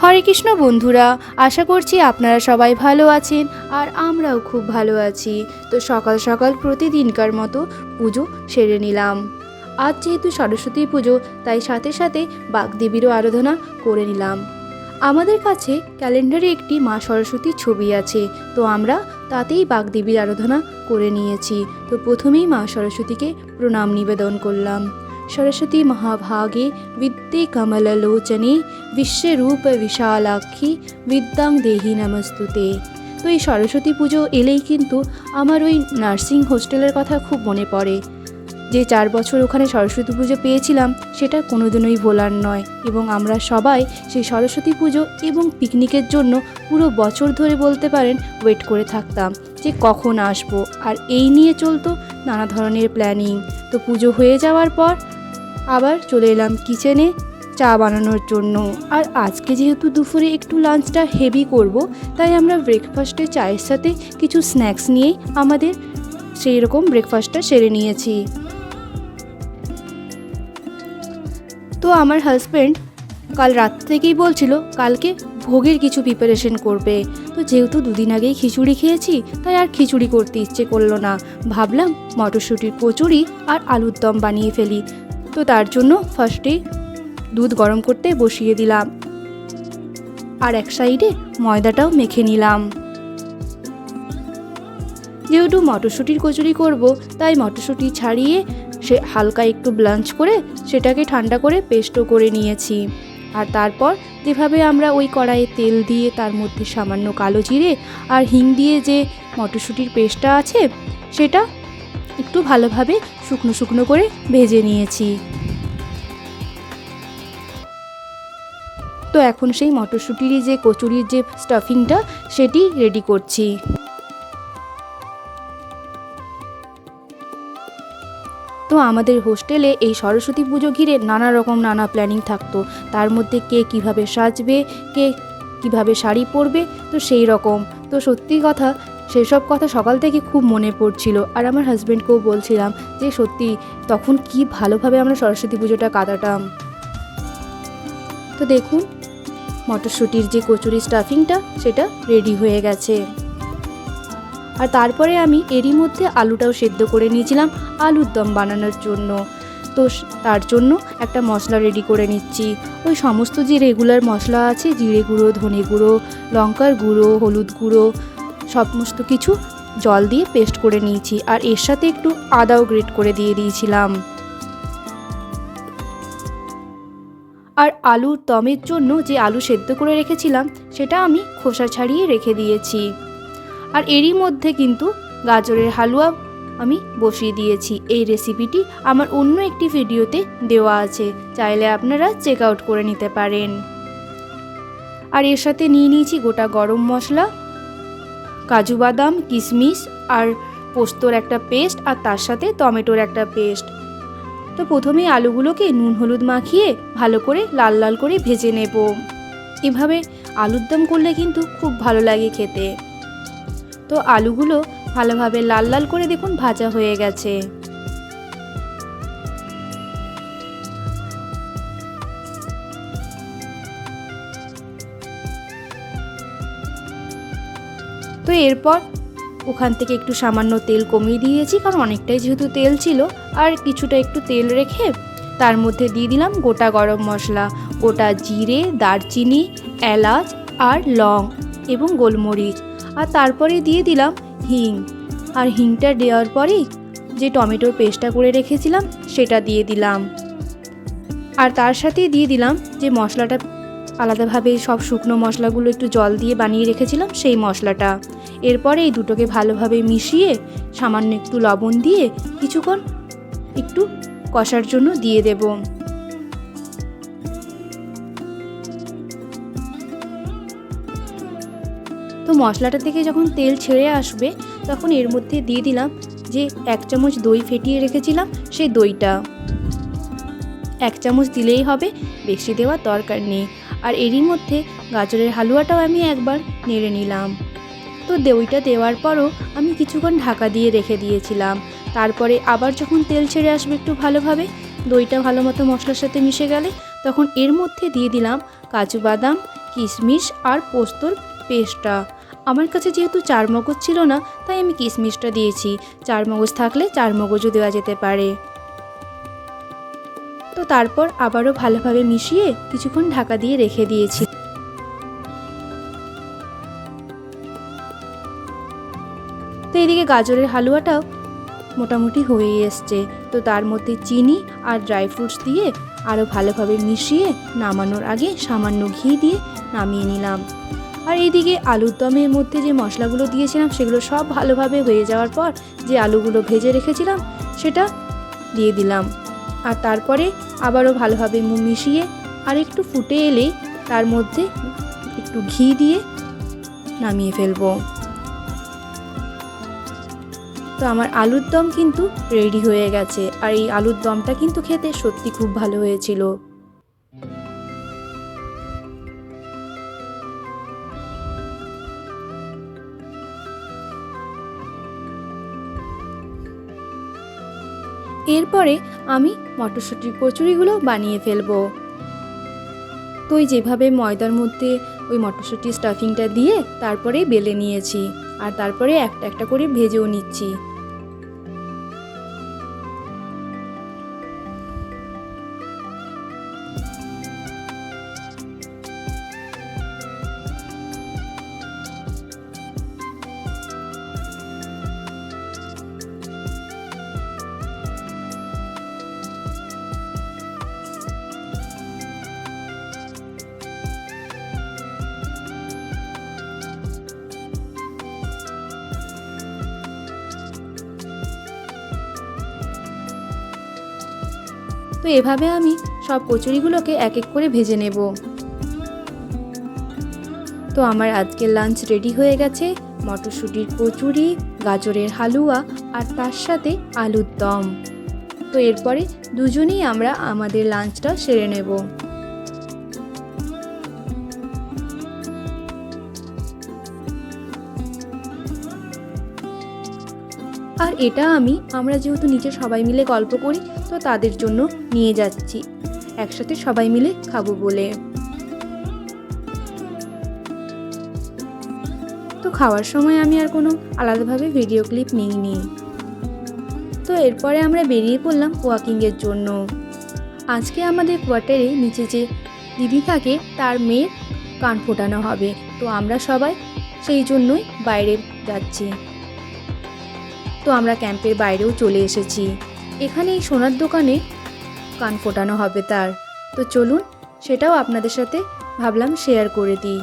হরে কৃষ্ণ বন্ধুরা, আশা করছি আপনারা সবাই ভালো আছেন আর আমরাও খুব ভালো আছি। তো সকাল সকাল প্রতিদিনকার মতো পুজো সেরে নিলাম। আজ যেহেতু সরস্বতী পুজো, তাই সাথে সাথে বাগদেবীরও আরাধনা করে নিলাম। আমাদের কাছে ক্যালেন্ডারে একটি মা সরস্বতীর ছবি আছে, তো আমরা তাতেই বাগদেবীর আরাধনা করে নিয়েছি। তো প্রথমেই মা সরস্বতীকে প্রণাম নিবেদন করলাম। सरस्वती महाभागे विद्ये कमललोचने विश्वरूप विशालाक्षी विद्যাং দেহি নমস্তুতে। তো এই সরস্বতী পুজো এলেই কিন্তু আমার ওই নার্সিং হোস্টেলের কথা খুব মনে পড়ে। যে 4 বছর ওখানে সরস্বতী পুজো পেয়েছিলাম, সেটা কোনোদিনই ভোলার নয়। এবং আমরা সবাই সেই সরস্বতী পুজো এবং পিকনিকের জন্য পুরো বছর ধরে বলতে পারেন ওয়েট করে থাকতাম যে কখন আসবো। আর এই নিয়ে চলতো নানা ধরনের প্ল্যানিং। তো পুজো হয়ে যাওয়ার পর আবার চলে এলাম কিচেনে চা বানানোর জন্য। আর আজকে যেহেতু দুপুরে একটু লাঞ্চটা হেভি করব, তাই আমরা ব্রেকফাস্টে চায়ের সাথে কিছু স্ন্যাক্স নিয়েই আমাদের সেই রকম ব্রেকফাস্টটা সেরে নিয়েছি। তো আমার হাজব্যান্ড কাল রাত থেকেই বলছিল কালকে ভোগের কিছু প্রিপারেশন করবে। তো যেহেতু 2 দিন আগেই খিচুড়ি খেয়েছি, তাই আর খিচুড়ি করতে ইচ্ছে করলো না। ভাবলাম মটরশুঁটির কচুরি আর আলুর দম বানিয়ে ফেলি। তো তার জন্য ফার্স্টেই দুধ গরম করতে বসিয়ে দিলাম, আর এক সাইডে ময়দাটাও মেখে নিলাম। যেহেতু মটরশুঁটির কচুরি করব, তাই মটরশুঁটি ছাড়িয়ে সে হালকা একটু ব্লাঞ্চ করে সেটাকে ঠান্ডা করে পেস্টও করে নিয়েছি। আর তারপর যেভাবে আমরা ওই কড়াইয়ে তেল দিয়ে তার মধ্যে সামান্য কালো জিরে আর হিং দিয়ে যে মটরশুঁটির পেস্টটা আছে, সেটা একটু ভালোভাবে শুকনো শুকনো করে ভেজে নিয়েছি। তো এখন সেই মটরশুঁটির যে কচুরির যে স্টাফিংটা, সেটি রেডি করছি। তো আমাদের হোস্টেলে এই সরস্বতী পুজো ঘিরে নানা প্ল্যানিং থাকতো। তার মধ্যে কে কিভাবে সাজবে, কে কিভাবে শাড়ি পরবে, তো সেই রকম। তো সত্যি কথা, সেসব কথা সকাল থেকে খুব মনে পড়ছিল। আর আমার হাজব্যান্ডকেও বলছিলাম যে সত্যি তখন কি ভালোভাবে আমরা সরস্বতী পুজোটা কাটাতাম। তো দেখুন, মটরশুঁটির যে কচুরি স্টাফিংটা সেটা রেডি হয়ে গেছে। আর তারপরে আমি এরই মধ্যে আলুটাও সেদ্ধ করে নিয়েছিলাম আলুর দম বানানোর জন্য। তো তার জন্য একটা মশলা রেডি করে নিচ্ছি। ওই সমস্ত যে রেগুলার মশলা আছে, জিরে গুঁড়ো, ধনে গুঁড়ো, লঙ্কার গুঁড়ো, হলুদ গুঁড়ো, সমস্ত কিছু জল দিয়ে পেস্ট করে নিয়েছি। আর এর সাথে একটু আদাও গ্রেট করে দিয়ে দিয়েছিলাম। আর আলুর দমের জন্য যে আলু সেদ্ধ করে রেখেছিলাম, সেটা আমি খোসা ছাড়িয়ে রেখে দিয়েছি। আর এরই মধ্যে কিন্তু গাজরের হালুয়া আমি বসিয়ে দিয়েছি। এই রেসিপিটি আমার অন্য একটি ভিডিওতে দেওয়া আছে, চাইলে আপনারা চেক আউট করে নিতে পারেন। আর এর সাথে নিয়ে নিয়েছি গোটা গরম মশলা, কাজু বাদাম, কিশমিশ আর পোস্তর একটা পেস্ট, আর তার সাথে টমেটোর একটা পেস্ট। তো প্রথমেই আলুগুলোকে নুন হলুদ মাখিয়ে ভালো করে লাল লাল করে ভেজে নেব। এভাবে আলুর দম করলে কিন্তু খুব ভালো লাগে খেতে। তো আলুগুলো ভালোভাবে লাল লাল করে দেখুন ভাজা হয়ে গেছে। তো এরপর ওখান থেকে একটু সামান্য তেল কমিয়ে দিয়েছি, কারণ অনেকটাই যেহেতু তেল ছিল। আর কিছুটা একটু তেল রেখে তার মধ্যে দিয়ে দিলাম গোটা গরম মশলা, গোটা জিরে, দারচিনি, এলাচ আর লং এবং গোলমরিচ। আর তারপরে দিয়ে দিলাম হিং। আর হিংটা দেওয়ার পরেই যে টমেটোর পেস্টটা করে রেখেছিলাম সেটা দিয়ে দিলাম। আর তার সাথে দিয়ে দিলাম যে মশলাটা আলাদাভাবে সব শুকনো মশলাগুলো একটু জল দিয়ে বানিয়ে রেখেছিলাম, সেই মশলাটা। এরপরে এই দুটোকে ভালোভাবে মিশিয়ে সামান্য একটু লবণ দিয়ে কিছুক্ষণ একটু কষার জন্য দিয়ে দেব। তো মশলাটা থেকে যখন তেল ছেড়ে আসবে, তখন এর মধ্যে দিয়ে দিলাম যে 1 চামচ দই ফেটিয়ে রেখেছিলাম, সেই দইটা 1 চামচ দিলেই হবে, বেশি দেওয়ার দরকার নেই। আর এরই মধ্যে গাজরের হালুয়াটাও আমি একবার নেড়ে নিলাম। তো দইটা দেওয়ার পরও আমি কিছুক্ষণ ঢাকা দিয়ে রেখে দিয়েছিলাম। তারপরে আবার যখন তেল ছেড়ে আসবে একটু ভালোভাবে, দইটা ভালো মতো মশলার সাথে মিশে গেলে, তখন এর মধ্যে দিয়ে দিলাম কাজু বাদাম, কিশমিশ আর পোস্তর পেস্টটা। আমার কাছে যেহেতু চারমগজ ছিল না, তাই আমি কিশমিশটা দিয়েছি। চারমগজ থাকলে চারমগজও দেওয়া যেতে পারে। তো তারপর আবারও ভালোভাবে মিশিয়ে কিছুক্ষণ ঢাকা দিয়ে রেখে দিয়েছি। তো এদিকে গাজরের হালুয়াটাও মোটামুটি হয়ে এসছে। তো তার মধ্যে চিনি আর ড্রাই ফ্রুটস দিয়ে আরও ভালোভাবে মিশিয়ে নামানোর আগে সামান্য ঘি দিয়ে নামিয়ে নিলাম। আর এইদিকে আলুর দমের মধ্যে যে মশলাগুলো দিয়েছিলাম সেগুলো সব ভালোভাবে হয়ে যাওয়ার পর যে আলুগুলো ভেজে রেখেছিলাম সেটা দিয়ে দিলাম। আর তারপরে আবারও ভালোভাবে মিশিয়ে আর একটু ফুটে এলেই তার মধ্যে একটু ঘি দিয়ে নামিয়ে ফেলবো। তো আমার আলুর দম কিন্তু রেডি হয়ে গেছে। আর এই আলুর দমটা কিন্তু খেতে সত্যি খুব ভালো হয়েছিল। এরপরে আমি মটরশুঁটির কচুরিগুলো বানিয়ে ফেলবো। তো ওই যেভাবে ময়দার মধ্যে ওই মটরশুঁটির স্টাফিংটা দিয়ে তারপরে বেলে নিয়েছি আর তারপরে একটা একটা করে ভেজেও নিচ্ছি। তো এভাবে আমি সব কচুরিগুলোকে এক এক করে ভেজে নেব। তো আমার আজকের লাঞ্চ রেডি হয়ে গেছে। মটরশুঁটির কচুরি, গাজরের হালুয়া আর তার সাথে আলুর দম। তো এরপরে দুজনেই আমরা আমাদের লাঞ্চটা সেরে নেব। আর এটা আমরা যেহেতু নিচে সবাই মিলে গল্প করি, তো তাদের জন্য নিয়ে যাচ্ছি, একসাথে সবাই মিলে খাবো বলে। তো খাওয়ার সময় আমি আর কোনো আলাদাভাবে ভিডিও ক্লিপ নিইনি। তো এরপরে আমরা বেরিয়ে পড়লাম ওয়াকিংয়ের জন্য। আজকে আমাদের কোয়ার্টারে নিচে যে দিদি থাকে তার মেয়ের কান ফোটানো হবে। তো আমরা সবাই সেই জন্যই বাইরে যাচ্ছি। তো আমরা ক্যাম্পের বাইরেও চলে এসেছি। এখানে এই সোনার দোকানে কান ফোটানো হবে তার। তো চলুন সেটাও আপনাদের সাথে ভাবলাম শেয়ার করে দিই।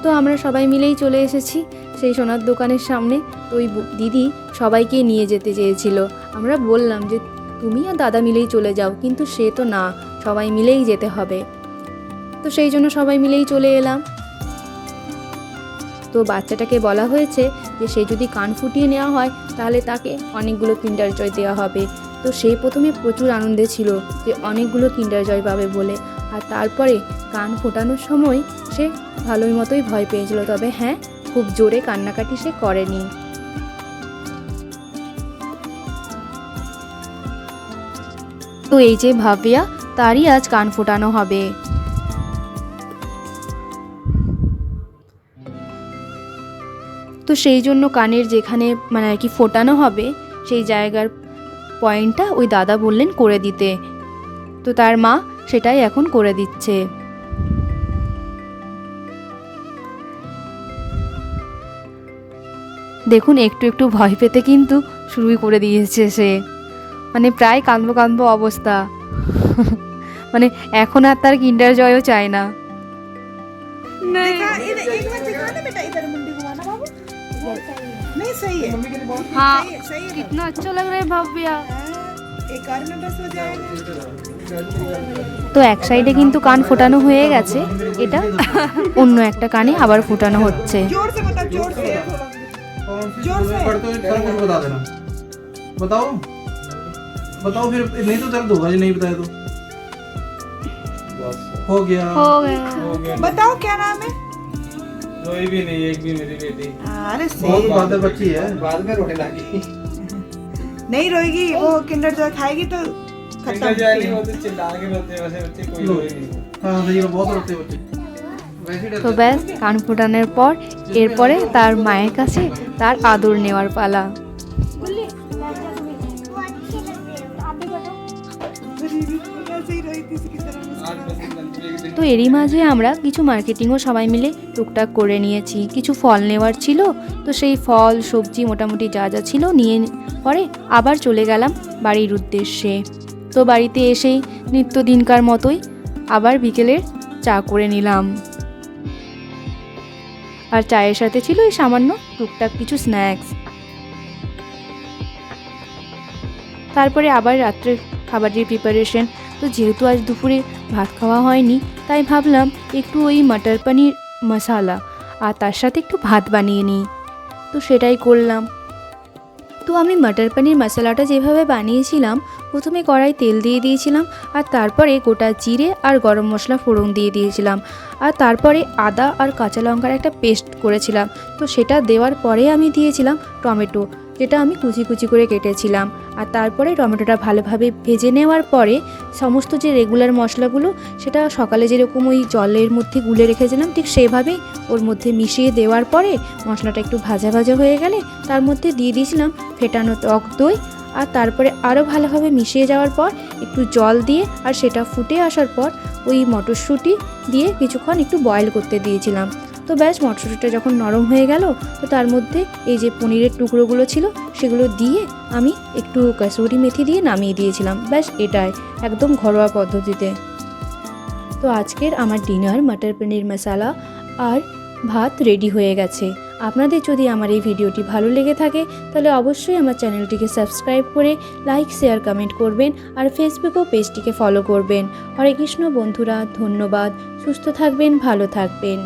তো আমরা সবাই মিলেই চলে এসেছি সেই সোনার দোকানের সামনে। তো ওই দিদি সবাইকে নিয়ে যেতে চেয়েছিল। আমরা বললাম যে তুমি আর দাদা মিলেই চলে যাও, কিন্তু সে তো না, সবাই মিলেই যেতে হবে। তো সেই জন্য সবাই মিলেই চলে এলাম। তো বাচ্চাটাকে বলা হয়েছে যে সে যদি কান ফুটিয়ে নেওয়া হয় তাহলে তাকে অনেকগুলো কিন্ডার জয় দেওয়া হবে। তো সে প্রথমে প্রচুর আনন্দে ছিল যে অনেকগুলো কিন্ডার জয় পাবে বলে। আর তারপরে কান ফোটানোর সময় সে ভালোই মতোই ভয় পেয়েছিল, তবে হ্যাঁ, খুব জোরে কান্নাকাটি সে করেনি। তো এই যে ভাবিয়া, তারই আজ কান ফোটানো হবে। তো সেই জন্য কানের যেখানে আর কি ফোটানো হবে সেই জায়গার পয়েন্টটা ওই দাদা বললেন করে দিতে। তো তার মা সেটাই এখন করে দিচ্ছে। দেখুন একটু একটু ভয় পেতে কিন্তু শুরুই করে দিয়েছে সে, প্রায় কাঁদবো কাঁদবো অবস্থা। এখন আর তার কিন্ডার জয়ও চায় না। हाँ, कितना अच्छा लग रहा है भव्या। তো এক সাইডে কিন্তু কান ফোটানো হয়ে গেছে, এটা অন্য একটা কানে আবার ফোটানো হচ্ছে। बताओ फिर, नहीं तो दर्द होगा, नहीं बताया तो हो गया। बताओ क्या नाम है? कोई भी नहीं, एक भी मेरी बेटी अरे बहुत सही। बहादुर बच्ची है। बाद में रोने लगी। नहीं रोएगी, वो किंडर जॉय खाएगी तो खत्म। जाली वो तो चिल्ला के रोते हैं, वैसे बच्चे कोई रोए नहीं। हाँ सही है, बहुत रोते हैं बच्चे। वैसे তো ব্যাস কান ফোটানোর পর এরপরে তার মায়ের কাছে তার আদর নেওয়ার পালা। ऐसे ही रोई थी इसकी तरह। आज बस एक दिन তো এরই মাঝে আমরা কিছু মার্কেটিংও সবাই মিলে টুকটাক করে নিয়েছি। কিছু ফল নেওয়ার ছিল, তো সেই ফল সবজি মোটামুটি যা যা ছিল নিয়ে পরে আবার চলে গেলাম বাড়ির উদ্দেশ্যে। তো বাড়িতে এসেই নিত্যদিনকার মতোই আবার বিকেলের চা করে নিলাম, আর চায়ের সাথে ছিল এই সামান্য টুকটাক কিছু স্ন্যাক্স। তারপরে আবার রাত্রে খাবারের প্রিপারেশন। তো যেহেতু আজ দুপুরে ভাত খাওয়া হয়নি, তাই ভাবলাম একটু ওই মটর পনির মশালা আর তার সাথে একটু ভাত বানিয়ে নিই, তো সেটাই করলাম। তো আমি মটর পনির মশলাটা যেভাবে বানিয়েছিলাম, প্রথমে কড়াই তেল দিয়ে দিয়েছিলাম, আর তারপরে গোটা জিরে আর গরম মশলা ফোড়ন দিয়ে দিয়েছিলাম, আর তারপরে আদা আর কাঁচা লঙ্কার একটা পেস্ট করেছিলাম। তো সেটা দেওয়ার পরে আমি দিয়েছিলাম টমেটো, যেটা আমি কুচি কুচি করে কেটেছিলাম। আর তারপরে টমেটোটা ভালোভাবে ভেজে নেওয়ার পরে সমস্ত যে রেগুলার মশলাগুলো, সেটা সকালে যেরকম ওই জলের মধ্যে গুলে রেখেছিলাম, ঠিক সেভাবেই ওর মধ্যে মিশিয়ে দেওয়ার পরে মশলাটা একটু ভাজা ভাজা হয়ে গেলে তার মধ্যে দিয়ে দিয়েছিলাম ফেটানো টক দই। আর তারপরে আরও ভালোভাবে মিশিয়ে যাওয়ার পর একটু জল দিয়ে, আর সেটা ফুটে আসার পর ওই মটরশুঁটি দিয়ে কিছুক্ষণ একটু বয়েল করতে দিয়েছিলাম। তো ব্যাস মটরশুঁটিটা যখন নরম হয়ে গেল, তো তার মধ্যে এই যে পনিরের টুকরোগুলো ছিল সেগুলো দিয়ে আমি একটু কাসুরি মেথি দিয়ে নামিয়ে দিয়েছিলাম। ব্যাস এটাই একদম ঘরোয়া পদ্ধতিতে। তো আজকের আমার ডিনার মটর পনির মশালা আর ভাত রেডি হয়ে গেছে। আপনাদের যদি আমার এই ভিডিওটি ভালো লেগে থাকে, তাহলে অবশ্যই আমার চ্যানেলটিকে সাবস্ক্রাইব করে লাইক শেয়ার কমেন্ট করবেন, আর ফেসবুক ও পেজটিকে ফলো করবেন। হরে কৃষ্ণ বন্ধুরা, ধন্যবাদ। সুস্থ থাকবেন, ভালো থাকবেন।